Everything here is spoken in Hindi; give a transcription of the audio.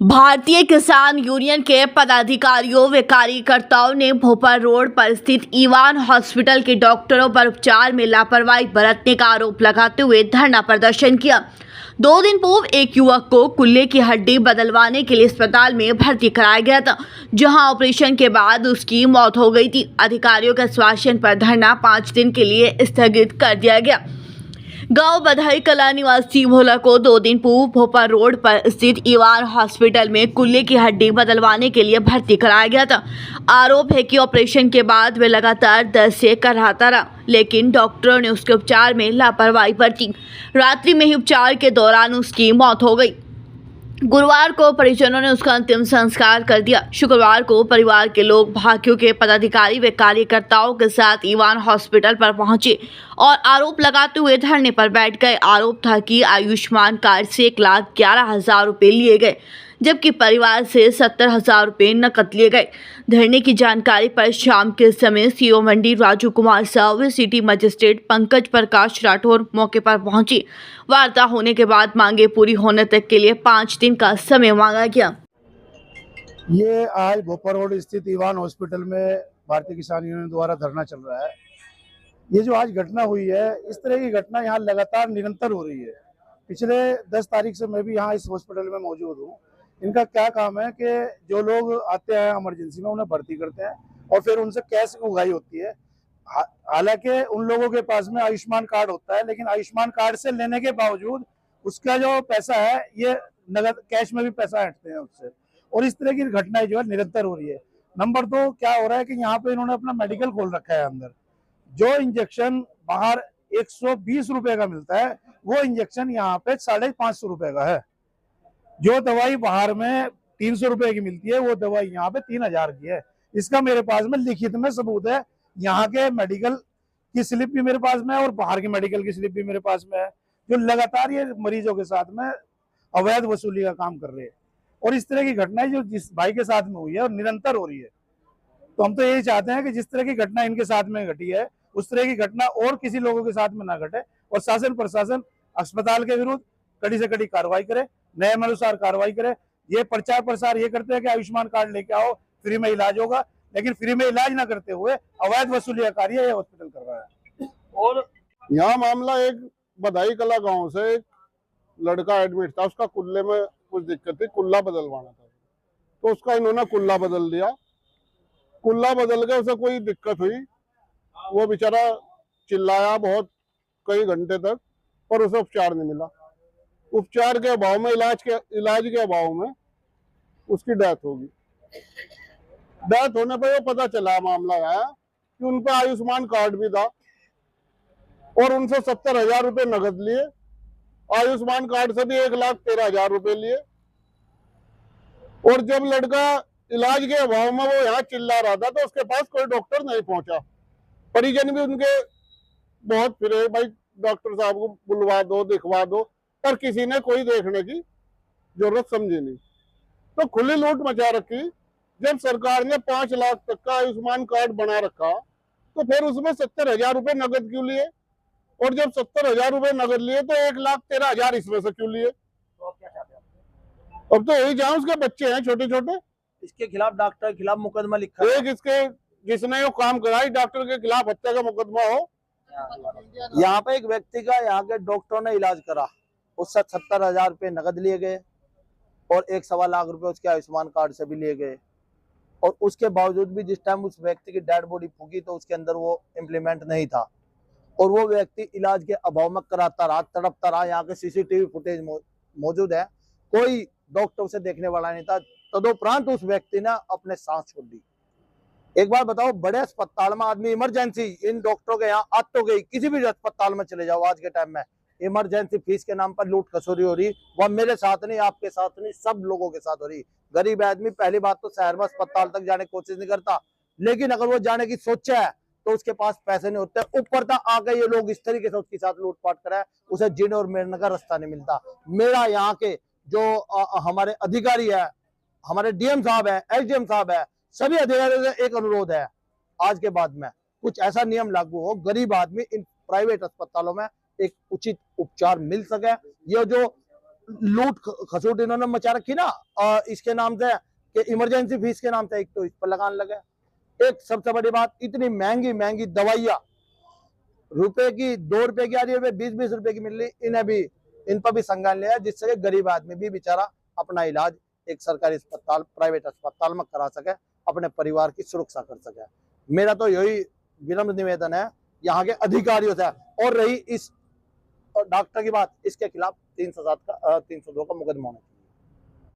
भारतीय किसान यूनियन के पदाधिकारियों व कार्यकर्ताओं ने भोपाल रोड पर स्थित ईवान हॉस्पिटल के डॉक्टरों पर उपचार में लापरवाही बरतने का आरोप लगाते हुए धरना प्रदर्शन किया। 2 दिन पूर्व एक युवक को कुल्ले की हड्डी बदलवाने के लिए अस्पताल में भर्ती कराया गया था, जहां ऑपरेशन के बाद उसकी मौत हो गई थी। अधिकारियों के आश्वासन पर धरना 5 दिन के लिए स्थगित कर दिया गया। गांव बधाई कला निवासी भोला को 2 दिन पूर्व भोपाल रोड पर स्थित ईवान हॉस्पिटल में कुल्ले की हड्डी बदलवाने के लिए भर्ती कराया गया था। आरोप है कि ऑपरेशन के बाद वे लगातार दर्द से कराहता रहा, लेकिन डॉक्टरों ने उसके उपचार में लापरवाही बरती। रात्रि में ही उपचार के दौरान उसकी मौत हो गई। गुरुवार को परिजनों ने उसका अंतिम संस्कार कर दिया। शुक्रवार को परिवार के लोग भाकियों के पदाधिकारी व कार्यकर्ताओं के साथ ईवान हॉस्पिटल पर पहुंचे और आरोप लगाते हुए धरने पर बैठ गए। आरोप था कि आयुष्मान कार्ड से 1,11,000 रुपये लिए गए, जबकि परिवार से 70,000 रुपये नकद लिए गए। धरने की जानकारी पर शाम के समय सीओ मंडी राजू कुमार साहू, सिटी मजिस्ट्रेट पंकज प्रकाश राठौर मौके पर पहुंची। वार्ता होने के बाद मांगे पूरी होने तक के लिए 5 दिन का समय मांगा गया। ये आज भोपाल रोड स्थित ईवान हॉस्पिटल में भारतीय किसान यूनियन द्वारा धरना चल रहा है। ये जो आज घटना हुई है, इस तरह की घटना यहाँ लगातार निरंतर हो रही है। पिछले 10 तारीख से मैं भी यहाँ इस हॉस्पिटल में मौजूद हूँ। इनका क्या काम है कि जो लोग आते हैं इमरजेंसी में उन्हें भर्ती करते हैं और फिर उनसे कैश उगाई होती है। हालांकि उन लोगों के पास में आयुष्मान कार्ड होता है, लेकिन आयुष्मान कार्ड से लेने के बावजूद उसका जो पैसा है ये नगद कैश में भी पैसा हटते हैं उससे, और इस तरह की घटनाएं जो है निरंतर हो रही है। नंबर 2 क्या हो रहा है कि यहाँ पे इन्होंने अपना मेडिकल खोल रखा है। अंदर जो इंजेक्शन बाहर 120 रुपए का मिलता है, वो इंजेक्शन यहाँ पे 550 रुपए का है। जो दवाई बाहर में 300 रुपए की मिलती है, वो दवाई यहाँ पे 3,000 की है। इसका मेरे पास में लिखित में सबूत है। यहाँ के मेडिकल की स्लिप भी मेरे पास में है और बाहर के मेडिकल की स्लिप भी मेरे पास में है, जो लगातार ये मरीजों के साथ में अवैध वसूली का काम कर रहे हैं। और इस तरह की घटनाएं जो जिस भाई के साथ में हुई है और निरंतर हो रही है, तो हम तो यही चाहते हैं कि जिस तरह की घटना इनके साथ में घटी है, उस तरह की घटना और किसी लोगों के साथ में ना घटे, और शासन प्रशासन अस्पताल के विरुद्ध कड़ी से कड़ी कार्रवाई करे, नियमानुसार कार्रवाई करे। ये प्रचार प्रसार ये करते हैं कि आयुष्मान कार्ड लेके आओ, फ्री में इलाज होगा, लेकिन फ्री में इलाज ना करते हुए अवैध वसूली का कार्य ये हॉस्पिटल कर रहा है। और यहाँ मामला एक बधाई कला गांव से एक लड़का एडमिट था, उसका कुल्ले में कुछ दिक्कत थी, कुल्ला बदलवाना था, तो उसका इन्होंने कुल्ला बदल दिया। कुल्ला बदल के उसे कोई दिक्कत हुई, वो बेचारा चिल्लाया बहुत कई घंटे तक, पर उसे उपचार नहीं मिला। उपचार के अभाव में, इलाज के अभाव में उसकी डेथ होगी। डेथ होने पर वो पता चला, मामला आया कि उन पर आयुष्मान कार्ड भी था और उनसे 70,000 रुपये नगद लिए। आयुष्मान कार्ड से भी 1,13,000 रुपये लिए। और जब लड़का इलाज के अभाव में वो यहाँ चिल्ला रहा था, तो उसके पास कोई डॉक्टर नहीं पहुंचा। परिजन भी उनके बहुत फिरे, भाई डॉक्टर साहब को बुलवा दो, दिखवा दो, पर किसी ने कोई देखने की जरूरत समझी नहीं। तो खुली लूट मचा रखी। जब सरकार ने 5 लाख तक का आयुष्मान कार्ड बना रखा, तो फिर उसमें 70,000 रुपये नगद क्यों लिए? और जब 70,000 रुपये नगद लिए, तो 1,13,000 इसमें से क्यों लिए? अब तो यही जहाँ उसके बच्चे हैं छोटे छोटे, इसके खिलाफ डॉक्टर के खिलाफ मुकदमा लिखा है। एक इसके जिसने वो काम कराई डॉक्टर के खिलाफ हत्या का मुकदमा हो। यहाँ पे एक व्यक्ति का यहाँ के डॉक्टर ने इलाज करा, उससे 70,000 रुपये नगद लिए गए और 1.25 लाख रुपए उसके आयुष्मान कार्ड से भी लिए गए। और उसके बावजूद भी जिस टाइम उस व्यक्ति की डेड बॉडी फूकी, तो उसके अंदर वो इम्प्लीमेंट नहीं था और वो व्यक्ति इलाज के अभाव में कराता रहा, तड़पता रहा। यहाँ के CCTV फुटेज मौजूद है, कोई डॉक्टर उसे देखने वाला नहीं था। तदोपरांत उस व्यक्ति ने अपने सांस छोड़ दी। एक बार बताओ, बड़े अस्पताल में आदमी इमरजेंसी, इन डॉक्टरों के यहाँ आज तो गई, किसी भी अस्पताल में चले जाओ आज के टाइम में इमरजेंसी फीस के नाम पर लूट खसोरी हो रही। वह मेरे साथ नहीं, आपके साथ नहीं, सब लोगों के साथ हो रही। गरीब आदमी पहली बात तो शहर में अस्पताल तक जाने की कोशिश नहीं करता, लेकिन अगर वो जाने की सोचा है तो उसके पास पैसे नहीं होते। ऊपर तक आके ये लोग इस तरीके से उसके साथ लूटपाट कराए, उसे जीने और मरने का रास्ता नहीं मिलता। मेरा यहाँ के जो हमारे अधिकारी है, हमारे DM साहब है, SDM साहब है, सभी अधिकारियों से एक अनुरोध है, आज के बाद में कुछ ऐसा नियम लागू हो, गरीब आदमी इन प्राइवेट अस्पतालों में एक उचित उपचार मिल सके। ये जो लूट खसूट इन्होंने मचा रखी ना इसके नाम से कि इमरजेंसी फीस के नाम से, एक तो इस पर लगान लगे। एक सबसे बड़ी बात, इतनी महंगी महंगी दवाइयाँ रुपए की 2 रुपए की आ रही है, 20-20 रुपए की मिल रही, इन्हें भी इन पर भी संज्ञान लिया, जिससे गरीब आदमी भी बेचारा अपना इलाज एक सरकारी अस्पताल, प्राइवेट अस्पताल में करा सके, अपने परिवार की सुरक्षा कर सके। मेरा तो यही विनम्र निवेदन है यहाँ के अधिकारियों से। और रही इस डॉक्टर की बात, इसके खिलाफ 302 का मुकदमा होना चाहिए।